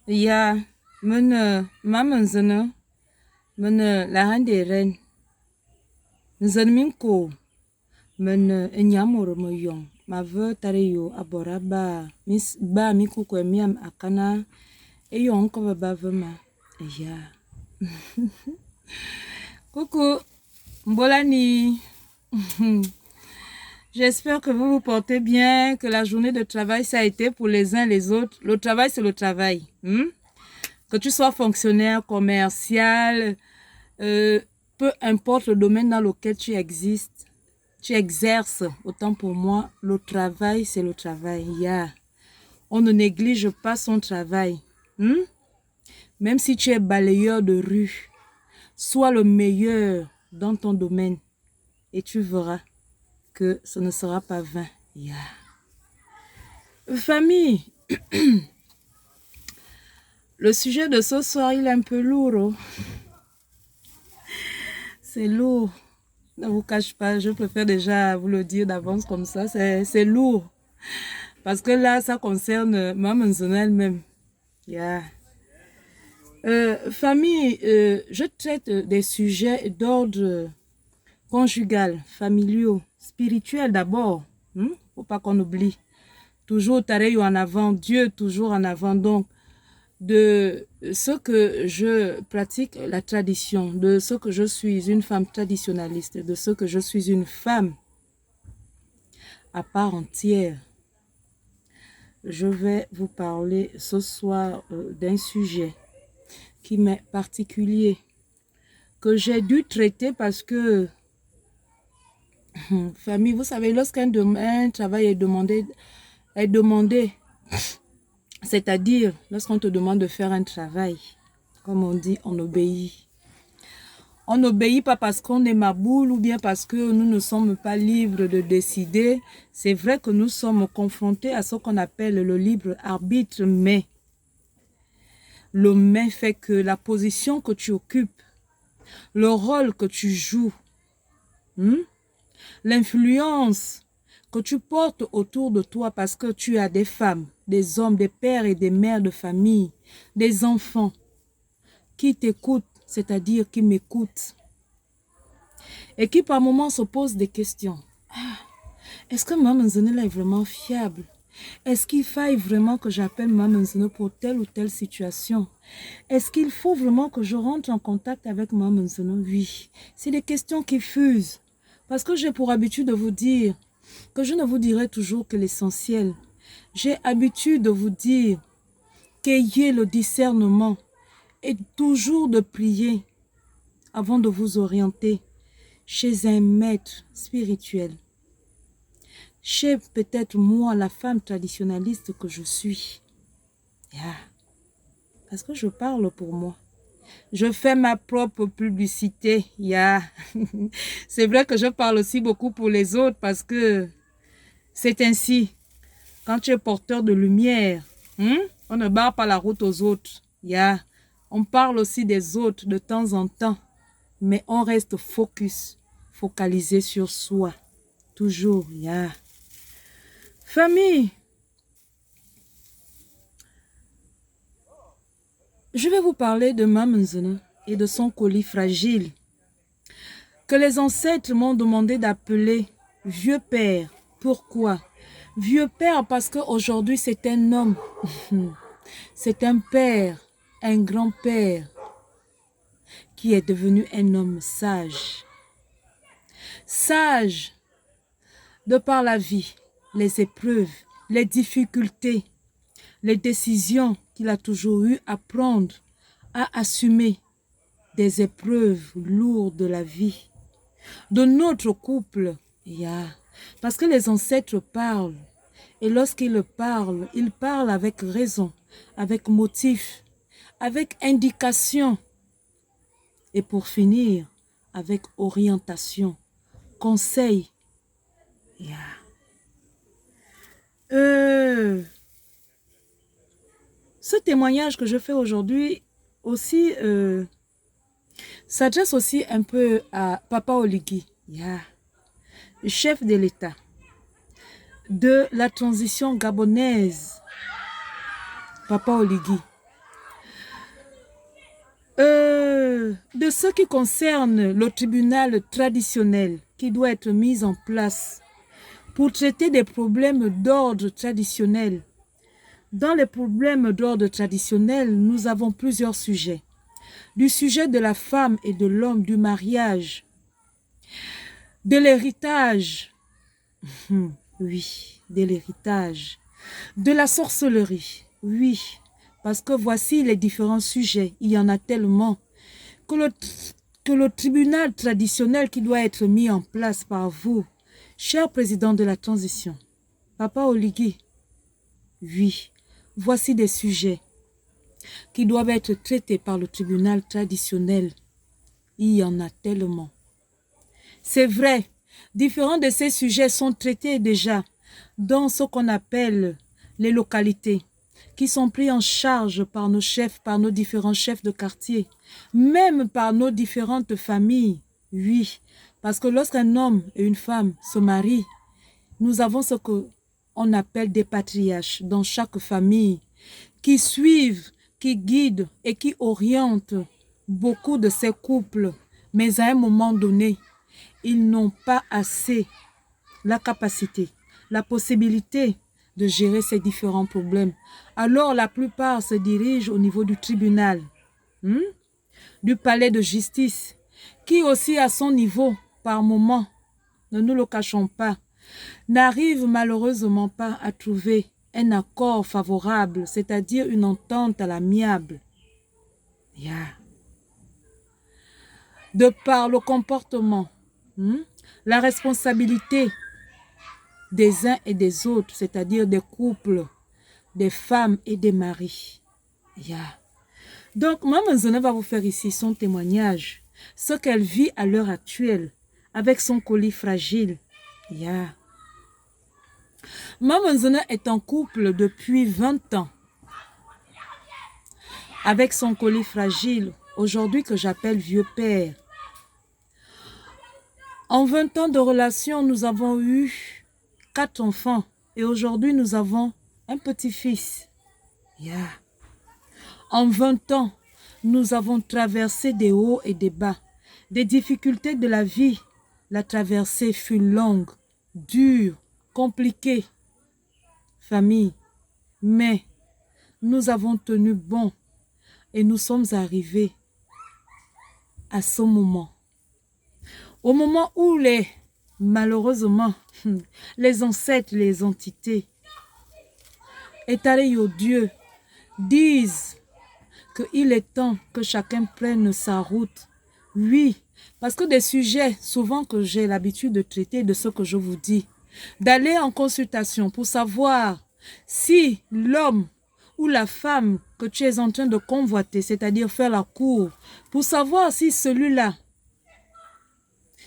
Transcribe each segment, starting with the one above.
Ja, maman zene, la reine des reines. Nzen minko, enyamoro mo yong. Ma ve tare yo abora ba, ba mi kuko miam akana, e yong ko ba vema. Ja. Coucou, Mbolani. J'espère que vous vous portez bien, que la journée de travail, ça a été pour les uns les autres. Le travail, c'est le travail. Que tu sois fonctionnaire, commercial, peu importe le domaine dans lequel tu existes, tu exerces, autant pour moi, le travail, c'est le travail. Yeah. On ne néglige pas son travail. Même si tu es balayeur de rue, sois le meilleur dans ton domaine et tu verras que ce ne sera pas vain. Yeah. Famille, le sujet de ce soir, il est un peu lourd. Oh. C'est lourd. Ne vous cache pas, je préfère déjà vous le dire d'avance comme ça. C'est lourd. Parce que là, ça concerne maman elle-même. Yeah. Famille, je traite des sujets d'ordre conjugal, familiaux, spirituels d'abord. Faut pas qu'on oublie. Toujours Tareyo en avant, Dieu toujours en avant. Donc, de ce que je pratique, la tradition, de ce que je suis une femme traditionnaliste, de ce que je suis une femme à part entière. Je vais vous parler ce soir d'un sujet qui m'est particulier, que j'ai dû traiter parce que, famille, vous savez, lorsqu'un travail est demandé, c'est-à-dire, lorsqu'on te demande de faire un travail, comme on dit, on obéit. On n'obéit pas parce qu'on est maboule ou bien parce que nous ne sommes pas libres de décider. C'est vrai que nous sommes confrontés à ce qu'on appelle le libre arbitre, mais le mais fait que la position que tu occupes, le rôle que tu joues, l'influence que tu portes autour de toi parce que tu as des femmes, des hommes, des pères et des mères de famille, des enfants qui t'écoutent, c'est-à-dire qui m'écoutent, et qui par moments se posent des questions. Est-ce que Maman Zene est vraiment fiable? Est-ce qu'il faille vraiment que j'appelle Maman Zene pour telle ou telle situation? Est-ce qu'il faut vraiment que je rentre en contact avec Maman Zene? Oui, c'est des questions qui fusent. Parce que j'ai pour habitude de vous dire que je ne vous dirai toujours que l'essentiel. J'ai habitude de vous dire qu'ayez le discernement et toujours de prier avant de vous orienter chez un maître spirituel. Chez peut-être moi, la femme traditionnaliste que je suis. Yeah. Parce que je parle pour moi. Je fais ma propre publicité. Yeah. C'est vrai que je parle aussi beaucoup pour les autres parce que c'est ainsi. Quand tu es porteur de lumière, on ne barre pas la route aux autres. Yeah. On parle aussi des autres de temps en temps. Mais on reste focalisé sur soi. Toujours. Yeah. Famille, je vais vous parler de Maman Zene et de son colis fragile que les ancêtres m'ont demandé d'appeler vieux père. Pourquoi? Vieux père parce qu'aujourd'hui c'est un homme, c'est un père, un grand-père qui est devenu un homme sage. Sage de par la vie, les épreuves, les difficultés, les décisions qu'il a toujours eu à prendre, à assumer des épreuves lourdes de la vie, de notre couple. Yeah. Parce que les ancêtres parlent, et lorsqu'ils parlent, ils parlent avec raison, avec motif, avec indication, et pour finir, avec orientation, conseil. Yeah. Ce témoignage que je fais aujourd'hui aussi s'adresse aussi un peu à Papa Oligui, yeah, chef de l'État de la transition gabonaise. Papa Oligui, de ce qui concerne le tribunal traditionnel qui doit être mis en place pour traiter des problèmes d'ordre traditionnel. Dans les problèmes d'ordre traditionnel, nous avons plusieurs sujets. Du sujet de la femme et de l'homme, du mariage, de l'héritage, oui, de l'héritage, de la sorcellerie, oui, parce que voici les différents sujets, il y en a tellement, que le tribunal traditionnel qui doit être mis en place par vous, cher président de la transition, Papa Oligui, oui, voici des sujets qui doivent être traités par le tribunal traditionnel. Il y en a tellement. C'est vrai, différents de ces sujets sont traités déjà dans ce qu'on appelle les localités, qui sont pris en charge par nos chefs, par nos différents chefs de quartier, même par nos différentes familles. Oui, parce que lorsqu'un homme et une femme se marient, nous avons ce qu'on appelle des patriarches dans chaque famille, qui suivent, qui guident et qui orientent beaucoup de ces couples. Mais à un moment donné, ils n'ont pas assez la capacité, la possibilité de gérer ces différents problèmes. Alors la plupart se dirigent au niveau du tribunal, du palais de justice, qui aussi à son niveau, par moment, ne nous le cachons pas, n'arrive malheureusement pas à trouver un accord favorable, c'est-à-dire une entente à l'amiable. De par le comportement, la responsabilité des uns et des autres, c'est-à-dire des couples, des femmes et des maris. Donc, Maman Zona va vous faire ici son témoignage, ce qu'elle vit à l'heure actuelle avec son colis fragile. Maman Zona est en couple depuis 20 ans avec son colis fragile, aujourd'hui que j'appelle vieux père. En 20 ans de relation, nous avons eu 4 enfants et aujourd'hui nous avons un petit-fils. En 20 ans, nous avons traversé des hauts et des bas, des difficultés de la vie. La traversée fut longue, dure, compliquée. Famille, mais nous avons tenu bon et nous sommes arrivés à ce moment. Au moment où malheureusement, les ancêtres, les entités, étalés au Dieu, disent qu'il est temps que chacun prenne sa route. Oui, parce que des sujets, souvent que j'ai l'habitude de traiter de ce que je vous dis, d'aller en consultation pour savoir si l'homme ou la femme que tu es en train de convoiter, c'est-à-dire faire la cour, pour savoir si celui-là,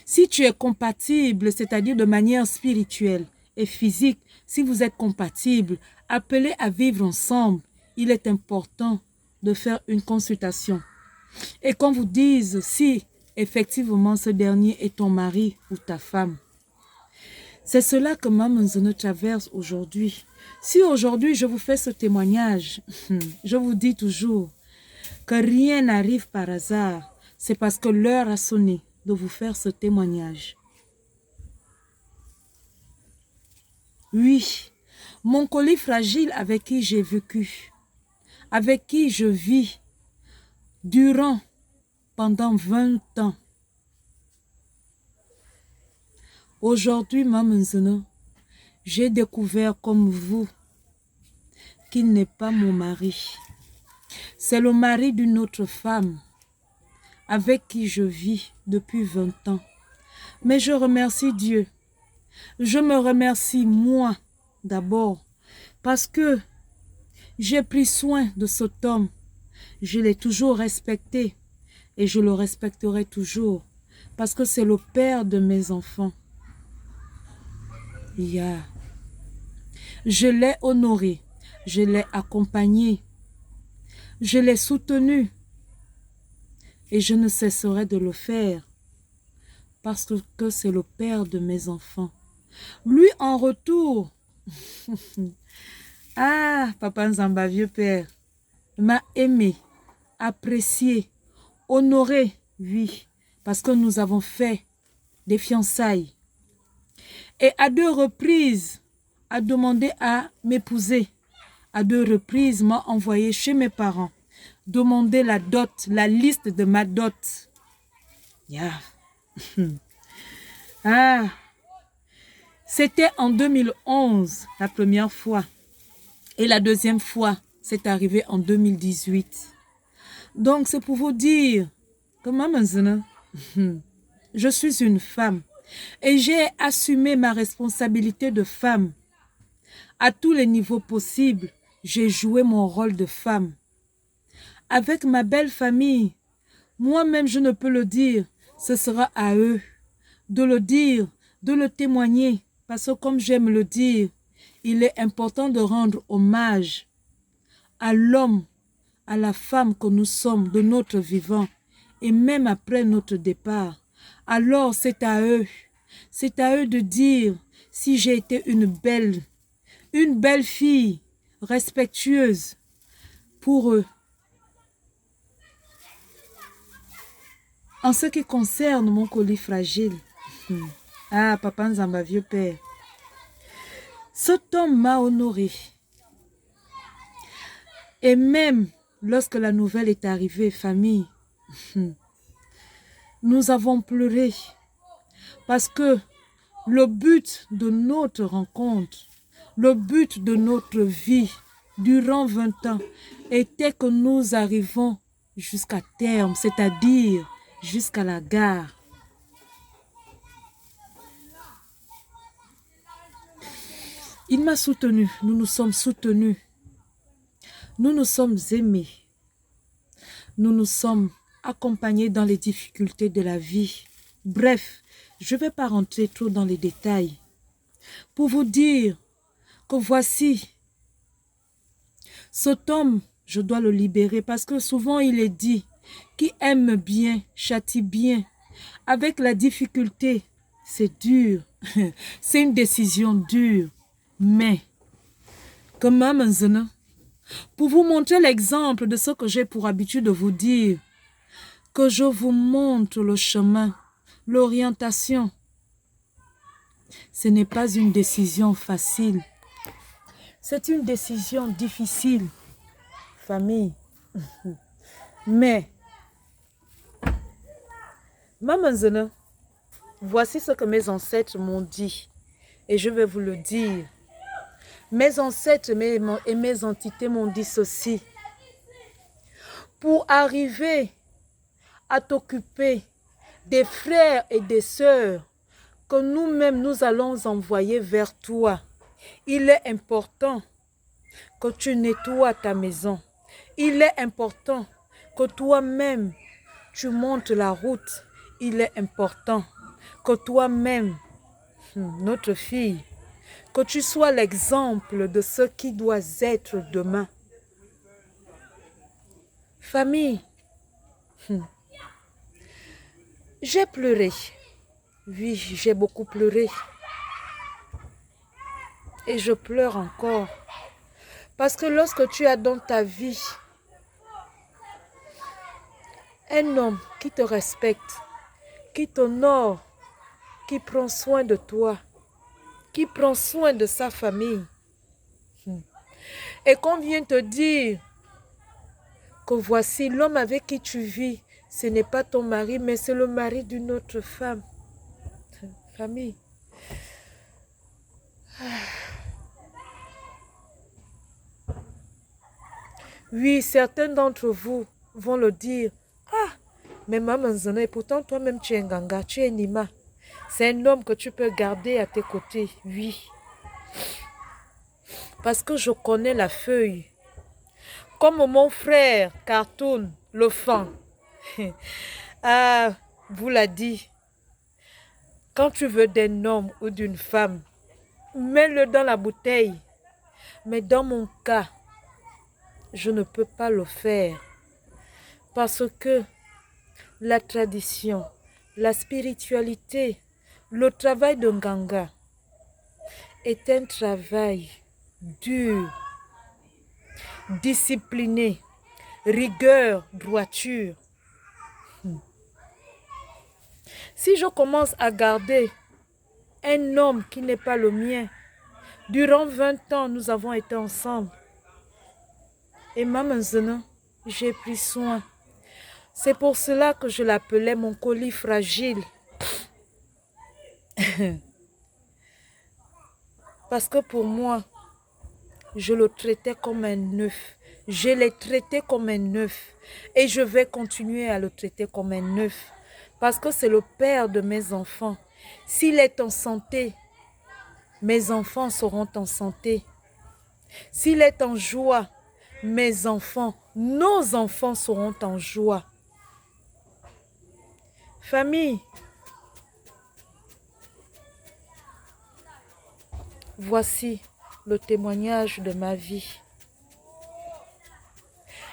si tu es compatible, c'est-à-dire de manière spirituelle et physique, si vous êtes compatible, appelés à vivre ensemble, il est important de faire une consultation. Et qu'on vous dise si effectivement ce dernier est ton mari ou ta femme. C'est cela que Maman Zona traverse aujourd'hui. Si aujourd'hui je vous fais ce témoignage, je vous dis toujours que rien n'arrive par hasard. C'est parce que l'heure a sonné de vous faire ce témoignage. Oui, mon colis fragile avec qui j'ai vécu, avec qui je vis pendant 20 ans. Aujourd'hui, Maman Zona, j'ai découvert comme vous qu'il n'est pas mon mari. C'est le mari d'une autre femme avec qui je vis depuis 20 ans. Mais je remercie Dieu. Je me remercie moi d'abord parce que j'ai pris soin de cet homme. Je l'ai toujours respecté et je le respecterai toujours parce que c'est le père de mes enfants. Je l'ai honoré, je l'ai accompagné, je l'ai soutenu et je ne cesserai de le faire parce que c'est le père de mes enfants. Lui en retour, Papa Nzamba, vieux père, m'a aimé, apprécié, honoré Oui, parce que nous avons fait des fiançailles. Et à 2 reprises, a demandé à m'épouser. À 2 reprises, m'a envoyé chez mes parents. Demander la dot, la liste de ma dot. Yeah. Ah. C'était en 2011, la première fois. Et la deuxième fois, c'est arrivé en 2018. Donc, c'est pour vous dire que maman, je suis une femme. Et j'ai assumé ma responsabilité de femme. À tous les niveaux possibles, j'ai joué mon rôle de femme. Avec ma belle famille, moi-même je ne peux le dire, ce sera à eux de le dire, de le témoigner. Parce que comme j'aime le dire, il est important de rendre hommage à l'homme, à la femme que nous sommes de notre vivant et même après notre départ. Alors c'est à eux de dire si j'ai été une belle fille respectueuse pour eux. En ce qui concerne mon colis fragile, ah, Papa Nzamba, vieux père, cet homme m'a honoré. Et même lorsque la nouvelle est arrivée, famille, nous avons pleuré parce que le but de notre rencontre, le but de notre vie durant 20 ans était que nous arrivons jusqu'à terme, c'est-à-dire jusqu'à la gare. Il m'a soutenu, nous nous sommes soutenus, nous nous sommes aimés, nous nous sommes accompagnés dans les difficultés de la vie. Bref, je ne vais pas rentrer trop dans les détails pour vous dire que voici, cet homme, je dois le libérer parce que souvent il est dit, qui aime bien, châtie bien. Avec la difficulté, c'est dur, c'est une décision dure, mais comme maman, pour vous montrer l'exemple de ce que j'ai pour habitude de vous dire, que je vous montre le chemin, l'orientation. Ce n'est pas une décision facile. C'est une décision difficile, famille. Mais, maman, voici ce que mes ancêtres m'ont dit. Et je vais vous le dire. Mes ancêtres et mes entités m'ont dit ceci. Pour arriver à t'occuper des frères et des sœurs que nous-mêmes nous allons envoyer vers toi, il est important que tu nettoies ta maison. Il est important que toi-même tu montes la route. Il est important que toi-même, notre fille, que tu sois l'exemple de ce qui doit être demain. Famille, j'ai pleuré. Oui, j'ai beaucoup pleuré. Et je pleure encore. Parce que lorsque tu as dans ta vie un homme qui te respecte, qui t'honore, qui prend soin de toi, qui prend soin de sa famille, et qu'on vient te dire que voici l'homme avec qui tu vis, ce n'est pas ton mari, mais c'est le mari d'une autre femme. Famille. Oui, certains d'entre vous vont le dire. Ah, mais maman Zana, et pourtant toi-même tu es Nganga, tu es Nima. C'est un homme que tu peux garder à tes côtés. Oui. Parce que je connais la feuille. Comme mon frère Cartoon, le fan. Ah, vous l'a dit. Quand tu veux d'un homme ou d'une femme, mets-le dans la bouteille. Mais dans mon cas, je ne peux pas le faire. Parce que la tradition, la spiritualité, le travail de Nganga est un travail dur, discipliné, rigueur, droiture. Si je commence à garder un homme qui n'est pas le mien, durant 20 ans, nous avons été ensemble. Et maintenant, j'ai pris soin. C'est pour cela que je l'appelais mon colis fragile. Parce que pour moi, je le traitais comme un œuf. Je l'ai traité comme un œuf. Et je vais continuer à le traiter comme un œuf. Parce que c'est le père de mes enfants. S'il est en santé, mes enfants seront en santé. S'il est en joie, mes enfants, nos enfants seront en joie. Famille, voici le témoignage de ma vie.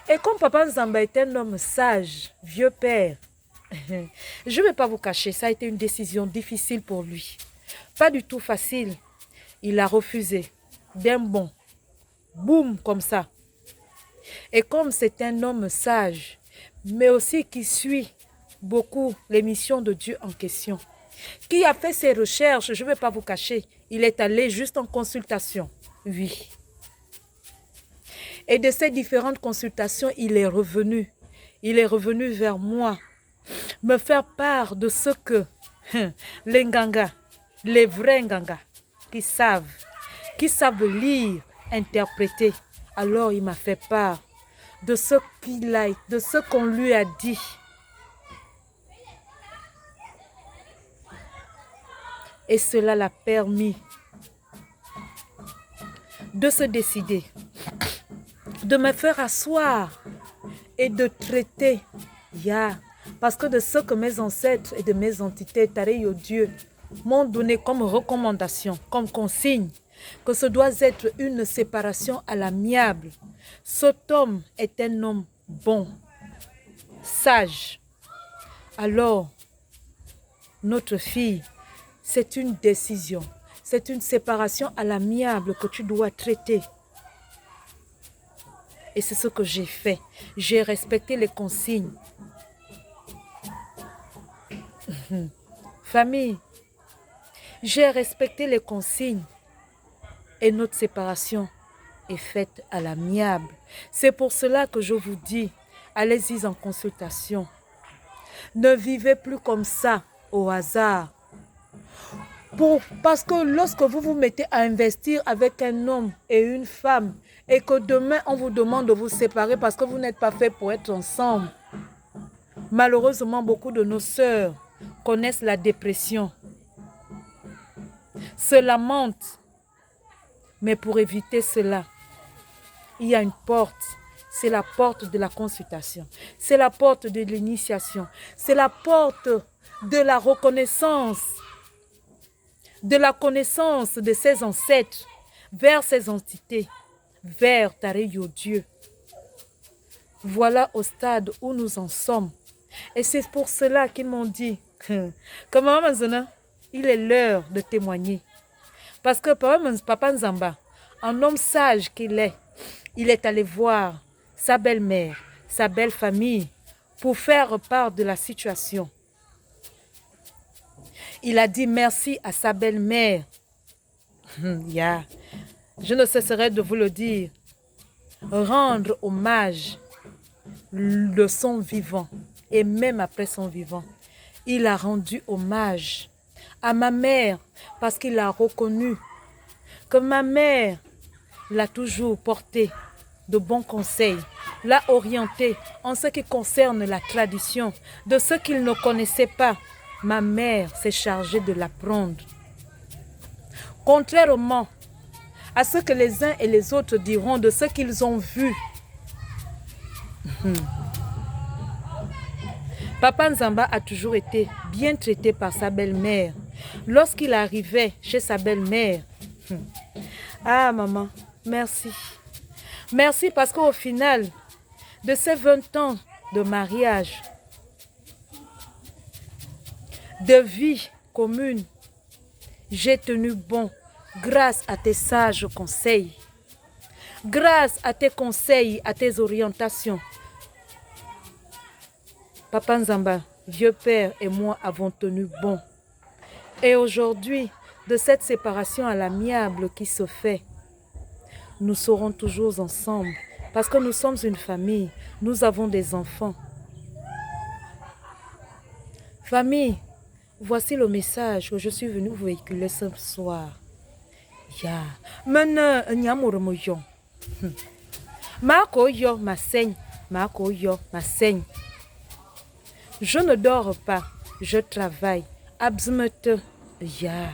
Et comme Papa Nzamba est un homme sage, vieux père, je ne vais pas vous cacher, ça a été une décision difficile pour lui. Pas du tout facile. Il a refusé d'un bond. Boum, comme ça. Et comme c'est un homme sage, mais aussi qui suit beaucoup l'émission de Dieu en question, qui a fait ses recherches, je ne vais pas vous cacher, il est allé juste en consultation. Oui. Et de ces différentes consultations, il est revenu. Il est revenu vers moi, me faire part de ce que les Nganga, les vrais Nganga, qui savent lire, interpréter. Alors il m'a fait part de ce qu'il a, de ce qu'on lui a dit. Et cela l'a permis de se décider, de me faire asseoir et de traiter. Parce que de ce que mes ancêtres et de mes entités, Tareyo Dieu, m'ont donné comme recommandation, comme consigne, que ce doit être une séparation à l'amiable. Cet homme est un homme bon, sage. Alors, notre fille, c'est une décision, c'est une séparation à l'amiable que tu dois traiter. Et c'est ce que j'ai fait. J'ai respecté les consignes. Famille, j'ai respecté les consignes et notre séparation est faite à l'amiable. C'est pour cela que je vous dis, allez-y en consultation. Ne vivez plus comme ça au hasard. Parce que lorsque vous vous mettez à investir avec un homme et une femme et que demain on vous demande de vous séparer parce que vous n'êtes pas fait pour être ensemble, malheureusement beaucoup de nos sœurs connaissent la dépression, se lamentent. Mais pour éviter cela, il y a une porte. C'est la porte de la consultation. C'est la porte de l'initiation. C'est la porte de la reconnaissance, de la connaissance de ses ancêtres vers ses entités, vers Tareyo Dieu. Voilà au stade où nous en sommes. Et c'est pour cela qu'ils m'ont dit que Maman Nzona, il est l'heure de témoigner. Parce que Papa Nzamba, un homme sage qu'il est, il est allé voir sa belle-mère, sa belle famille pour faire part de la situation. Il a dit merci à sa belle-mère. Je ne cesserai de vous le dire. Rendre hommage de son vivant et même après son vivant. Il a rendu hommage à ma mère parce qu'il a reconnu que ma mère l'a toujours porté de bons conseils, l'a orienté en ce qui concerne la tradition, de ce qu'il ne connaissait pas. Ma mère s'est chargée de l'apprendre. Contrairement à ce que les uns et les autres diront de ce qu'ils ont vu. Papa Nzamba a toujours été bien traité par sa belle-mère. Lorsqu'il arrivait chez sa belle-mère, ah maman, merci. Merci parce qu'au final de ces 20 ans de mariage, de vie commune, j'ai tenu bon grâce à tes sages conseils, grâce à tes conseils, à tes orientations. Papa Nzamba, vieux père et moi avons tenu bon. Et aujourd'hui, de cette séparation à l'amiable qui se fait, nous serons toujours ensemble parce que nous sommes une famille, nous avons des enfants. Famille, voici le message que je suis venue vous véhiculer ce soir. Ya, mena nyamurumuyon. Mako yo ma saigne, mako yo ma saigne. Je ne dors pas, je travaille. Abzmete, ya.